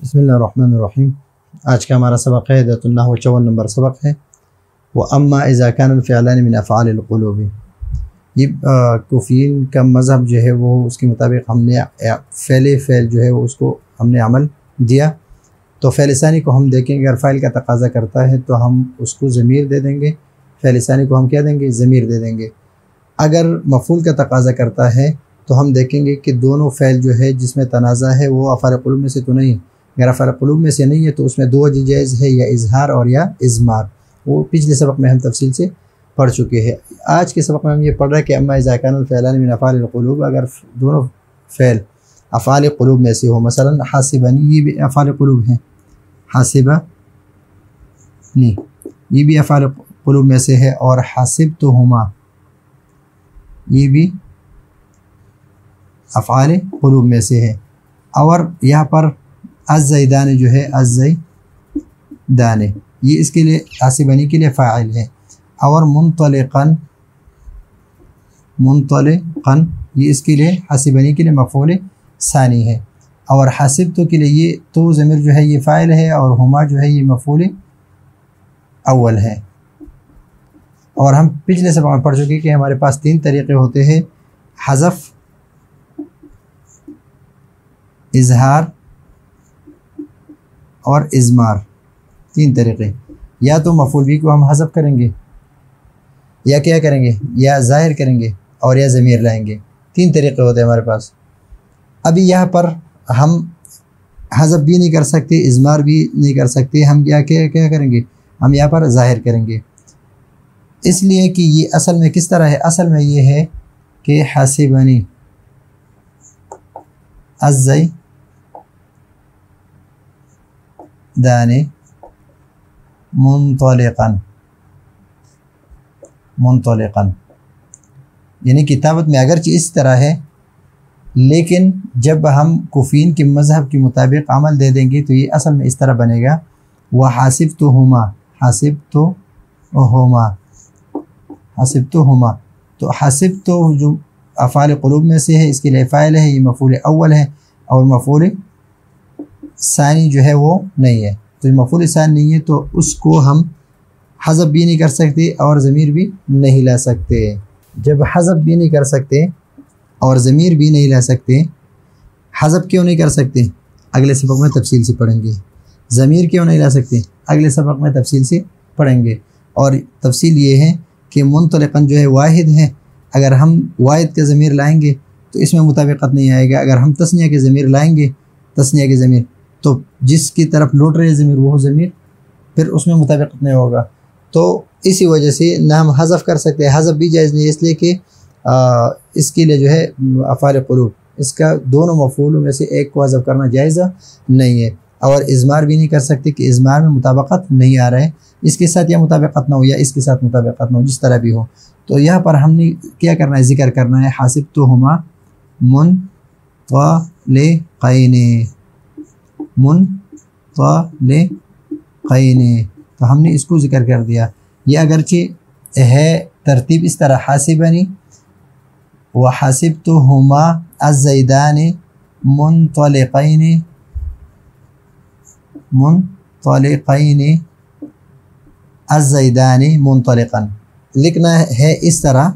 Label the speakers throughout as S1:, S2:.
S1: بسم اللہ الرحمن الرحیم۔ آج کا ہمارا سبق ہے ہدایۃ النحو 54 نمبر سبق ہے۔ وَأَمَّا إِذَا كَانَ الْفِعْلَانِ مِنْ أَفْعَالِ الْقُلُوبِ، یہ کوفیین کا مذہب جو ہے وہ اس کے مطابق ہم نے فعل جو ہے وہ اس کو ہم نے عمل دیا، تو فعل ثانی کو ہم دیکھیں گے، اگر فاعل کا تقاضا کرتا ہے تو ہم اس کو ضمیر دے دیں گے، فعل ثانی کو ہم کیا دیں گے؟ ضمیر دے دیں گے۔ اگر مفعول کا تقاضا کرتا ہے تو ہم دیکھیں گے کہ دونوں فعل جو ہے جس میں تنازع ہے وہ افعال قلوب میں سے تو نہیں، اگر افعال قلوب میں سے نہیں ہے تو اس میں دو وجہ جائز ہے، یا اظہار اور یا اضمار، وہ پچھلے سبق میں ہم تفصیل سے پڑھ چکے ہیں۔ آج کے سبق میں ہم یہ پڑھ رہے ہیں کہ اما اذا کان الفعلان من افعال القلوب، اگر دونوں فعل افعال قلوب میں سے ہو، مثلا حاسبنی یہ بھی افعال قلوب ہیں، حاسبنی یہ بھی افعال قلوب میں سے ہے، اور حاسبتہما یہ بھی افعال قلوب میں سے ہے، اور یہاں پر الزیدان جو ہے الزیدان یہ اس کے لیے حاسبنی کے لیے فاعل ہے، اور منطلقاً یہ اس کے لیے حاسبنی کے لیے مفعول ثانی ہے، اور حاسبتو کے لیے یہ تو ضمیر جو ہے یہ فاعل ہے، اور ہما جو ہے یہ مفعول اول ہے۔ اور ہم پچھلے سبق میں پڑھ چکے کہ ہمارے پاس تین طریقے ہوتے ہیں، حذف، اظہار اور اضمار، تین طریقے۔ یا تو مفعول بھی کو ہم حذف کریں گے، یا کیا کریں گے؟ یا ظاہر کریں گے، اور یا ضمیر لائیں گے، تین طریقے ہوتے ہیں ہمارے پاس۔ ابھی یہاں پر ہم حذف بھی نہیں کر سکتے، اضمار بھی نہیں کر سکتے، ہم کیا کریں گے؟ ہم یہاں پر ظاہر کریں گے، اس لیے کہ یہ اصل میں کس طرح ہے؟ اصل میں یہ ہے کہ حاسبنی الزیدان منطلقاً، یعنی کتابت میں اگرچہ اس طرح ہے، لیکن جب ہم کوفیین کے مذہب کے مطابق عمل دے دیں گے تو یہ اصل میں اس طرح بنے گا، حاسبتہما، تو حاسبتو جو افعال قلوب میں سے ہے اس کے لیے فاعل ہے، یہ مفعول اول ہے، اور مفعول ثانی جو ہے وہ نہیں ہے، تو یہ مفعول ثانی نہیں ہے تو اس کو ہم حذف بھی نہیں کر سکتے اور ضمیر بھی نہیں لا سکتے۔ جب حذف بھی نہیں کر سکتے اور ضمیر بھی نہیں لا سکتے، حذف کیوں نہیں کر سکتے؟ اگلے سبق میں تفصیل سے پڑھیں گے۔ ضمیر کیوں نہیں لا سکتے؟ اگلے سبق میں تفصیل سے پڑھیں گے، اور تفصیل یہ ہے کہ منطلقاً جو ہے واحد ہے، اگر ہم واحد کا ضمیر لائیں گے تو اس میں مطابقت نہیں آئے گا، اگر ہم تثنیہ کے ضمیر لائیں گے، تثنیہ کے ضمیر، تو جس کی طرف لوٹ رہے ضمیر وہ ضمیر پھر اس میں مطابقت نہیں ہوگا، تو اسی وجہ سے نہ ہم حذف کر سکتے ہیں، حذف بھی جائز نہیں، اس لیے کہ اس کے لیے جو ہے افعال قلوب اس کا دونوں مفعولوں میں سے ایک کو حذف کرنا جائز نہیں ہے، اور اضمار بھی نہیں کر سکتے کہ اضمار میں مطابقت نہیں آ رہا ہے، اس کے ساتھ یا مطابقت نہ ہو یا اس کے ساتھ مطابقت نہ ہو، جس طرح بھی ہو۔ تو یہاں پر ہم نے کیا کرنا ہے؟ ذکر کرنا ہے حاسبتہما منطلقین، تو ہم نے اس کو ذکر کر دیا۔ یہ اگرچہ ہے ترتیب اس طرح، حاسبنی وحاسبتہما الزیدان منطلقین الزیدان منطلقاً، لکھنا ہے اس طرح،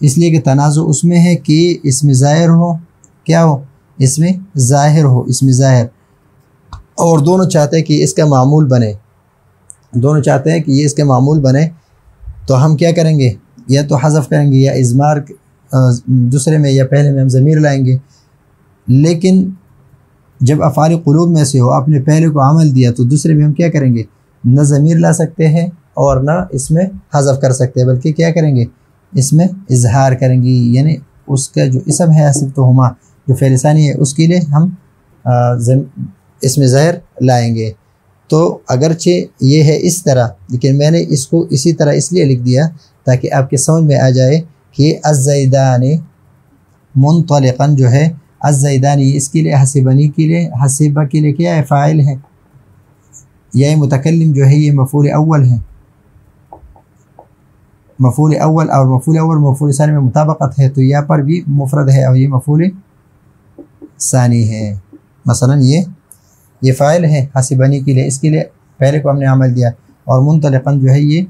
S1: اس لیے کہ تنازع اس میں ہے کہ اس میں ظاہر ہو، کیا ہو؟ اس میں ظاہر ہو، اس میں ظاہر، اور دونوں چاہتے ہیں کہ اس کا معمول بنے، دونوں چاہتے ہیں کہ یہ اس کے معمول بنے، تو ہم کیا کریں گے؟ یا تو حذف کریں گے یا اضمار، دوسرے میں یا پہلے میں ہم ضمیر لائیں گے۔ لیکن جب افعال قلوب میں سے ہو، آپ نے پہلے کو عمل دیا، تو دوسرے میں ہم کیا کریں گے؟ نہ ضمیر لا سکتے ہیں اور نہ اس میں حذف کر سکتے ہیں، بلکہ کیا کریں گے؟ اس میں اظہار کریں گے، یعنی اس کا جو اسم ہے حاسبتہما جو فعل ثانی ہے اس کے لیے ہم اس میں ظاہر لائیں گے۔ تو اگرچہ یہ ہے اس طرح، لیکن میں نے اس کو اسی طرح اس لیے لکھ دیا تاکہ آپ کے سمجھ میں آ جائے کہ الزیدان منطلقاً جو ہے الزیدان اس کے لیے حاسبنی کے لیے، حاسبہ کے لیے کیا ہے؟ فاعل ہے، یا متکلم جو ہے یہ مفعول اول ہے، مفعول اول اور مفعول ثانی میں مطابقت ہے، تو یہاں پر بھی مفرد ہے اور یہ مفعول ثانی ہے۔ مثلا یہ یہ فاعل ہے حسبنی کے لیے، اس کے لیے پہلے کو ہم نے عمل دیا، اور منطلقاً جو ہے یہ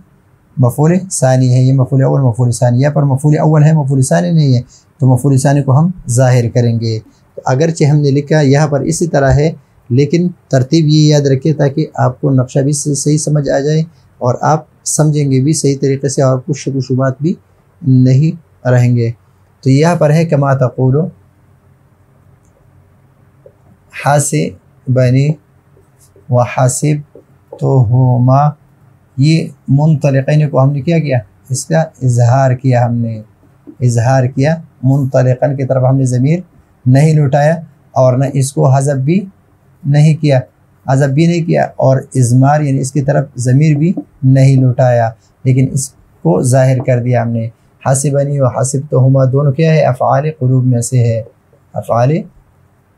S1: مفعول ثانی ہے، یہ مفعول اول مفعول ثانی، یا پر مفعول اول ہے مفعول ثانی نہیں ہے، تو مفعول ثانی کو ہم ظاہر کریں گے۔ اگرچہ ہم نے لکھا یہاں پر اسی طرح ہے، لیکن ترتیب یہ یاد رکھیں تاکہ آپ کو نقشہ بھی صحیح سمجھ آ جائے اور آپ سمجھیں گے بھی صحیح طریقے سے، اور کچھ شک و شبہات بھی نہیں رہیں گے۔ تو یہاں پر ہے کما تقول حاسبنی وحسبتہما، یہ منطلقین کو ہم نے کیا اس کا اظہار کیا، ہم نے اظہار کیا، منطلقن کی طرف ہم نے ضمیر نہیں لوٹایا، اور نہ اس کو حذف بھی نہیں کیا، اور اضمار یعنی اس کی طرف ضمیر بھی نہیں لوٹایا، لیکن اس کو ظاہر کر دیا ہم نے۔ حاسبنی و حسبتہما دونوں کیا ہے؟ افعال قلوب میں سے ہے، افعال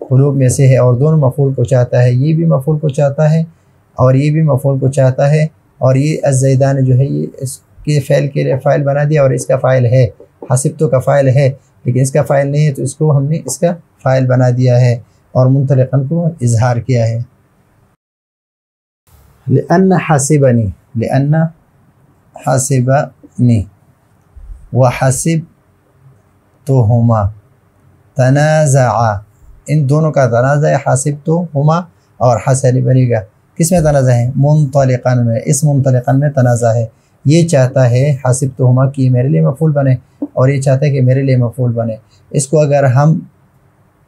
S1: قلوب میں سے ہے، اور دونوں مفعول کو چاہتا ہے، یہ بھی مفعول کو چاہتا ہے اور یہ بھی مفعول کو چاہتا ہے، اور یہ الزیدان جو ہے یہ اس کے فعل کے لیے فاعل بنا دیا، اور اس کا فاعل ہے، حسبتو کا فاعل ہے لیکن اس کا فاعل نہیں ہے، تو اس کو ہم نے اس کا فاعل بنا دیا ہے اور منطلقاً کو اظہار کیا ہے۔ لأن حاسبنی وحسبتہما تنازعا، ان دونوں کا تنازع ہے، حاسبتہما اور حاسبنی کا کس میں تنازع ہے؟ منطلقاً میں، اس منطلقاً میں تنازع ہے۔ یہ چاہتا ہے حاسبتہما کہ میرے لیے مفعول بنے، اور یہ چاہتا ہے کہ میرے لیے مفعول بنے۔ اس کو اگر ہم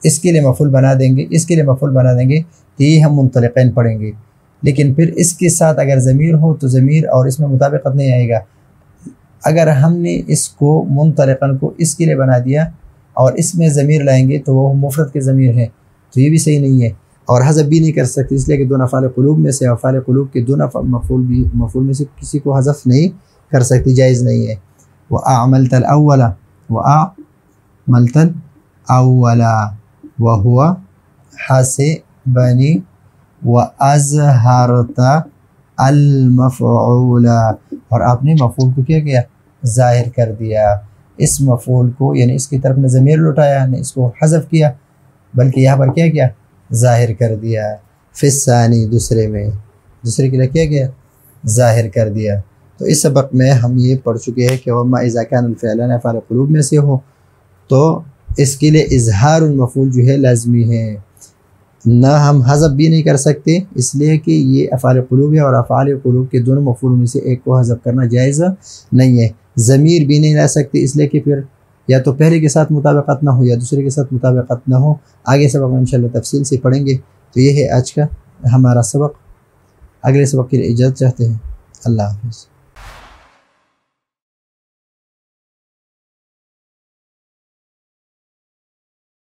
S1: اس کے لیے مفعول بنا دیں گے، اس کے لیے مفعول بنا دیں گے تو یہ ہم منطلقین پڑھیں گے، لیکن پھر اس کے ساتھ اگر ضمیر ہو تو ضمیر اور اس میں مطابقت نہیں آئے گا۔ اگر ہم نے اس کو منطلقاً کو اس کے لیے بنا دیا اور اس میں ضمیر لائیں گے تو وہ مفرد کے ضمیر ہے، تو یہ بھی صحیح نہیں ہے، اور حذف بھی نہیں کر سکتے، اس لیے کہ دونوں افعال قلوب میں سے، افعال قلوب کے دونوں مفعول میں سے کسی کو حذف نہیں کر سکتی، جائز نہیں ہے۔ وَأَعْمَلْتَ الْأَوَّلَ وَأَعْمَلْتَ الْأَوَّلَ وَهُوَ حَاسِبَنِي وَأَظْهَرْتَ الْمَفْعُولَ، اور آپ نے مفعول کو کیا ظاہر کر دیا، اس مفعول کو یعنی اس کی طرف نہ ضمیر لوٹایا نہ اس کو حذف کیا، بلکہ یہاں پر کیا ظاہر کر دیا، فی الثانی دوسرے کے لیے کیا ظاہر کر دیا۔ تو اس سبق میں ہم یہ پڑھ چکے ہیں کہ وَمَا إِذَا كَانَ الْفِعْلَانِ افعال قلوب میں سے ہو تو اس کے لیے اظہار المفعول جو ہے لازمی ہے، نہ ہم حذف بھی نہیں کر سکتے، اس لیے کہ یہ افعال قلوب ہے، اور افعال قلوب کے دونوں مفعول میں سے ایک کو حذف کرنا جائز نہیں ہے۔ ضمیر بھی نہیں لا سکتے، اس لیے کہ پھر یا تو پہلے کے ساتھ مطابقت نہ ہو یا دوسرے کے ساتھ مطابقت نہ ہو۔ آگے سبق میں انشاءاللہ تفصیل سے پڑھیں گے۔ تو یہ ہے آج کا ہمارا سبق، اگلے سبق کے لیے اجازت چاہتے ہیں، اللہ حافظ۔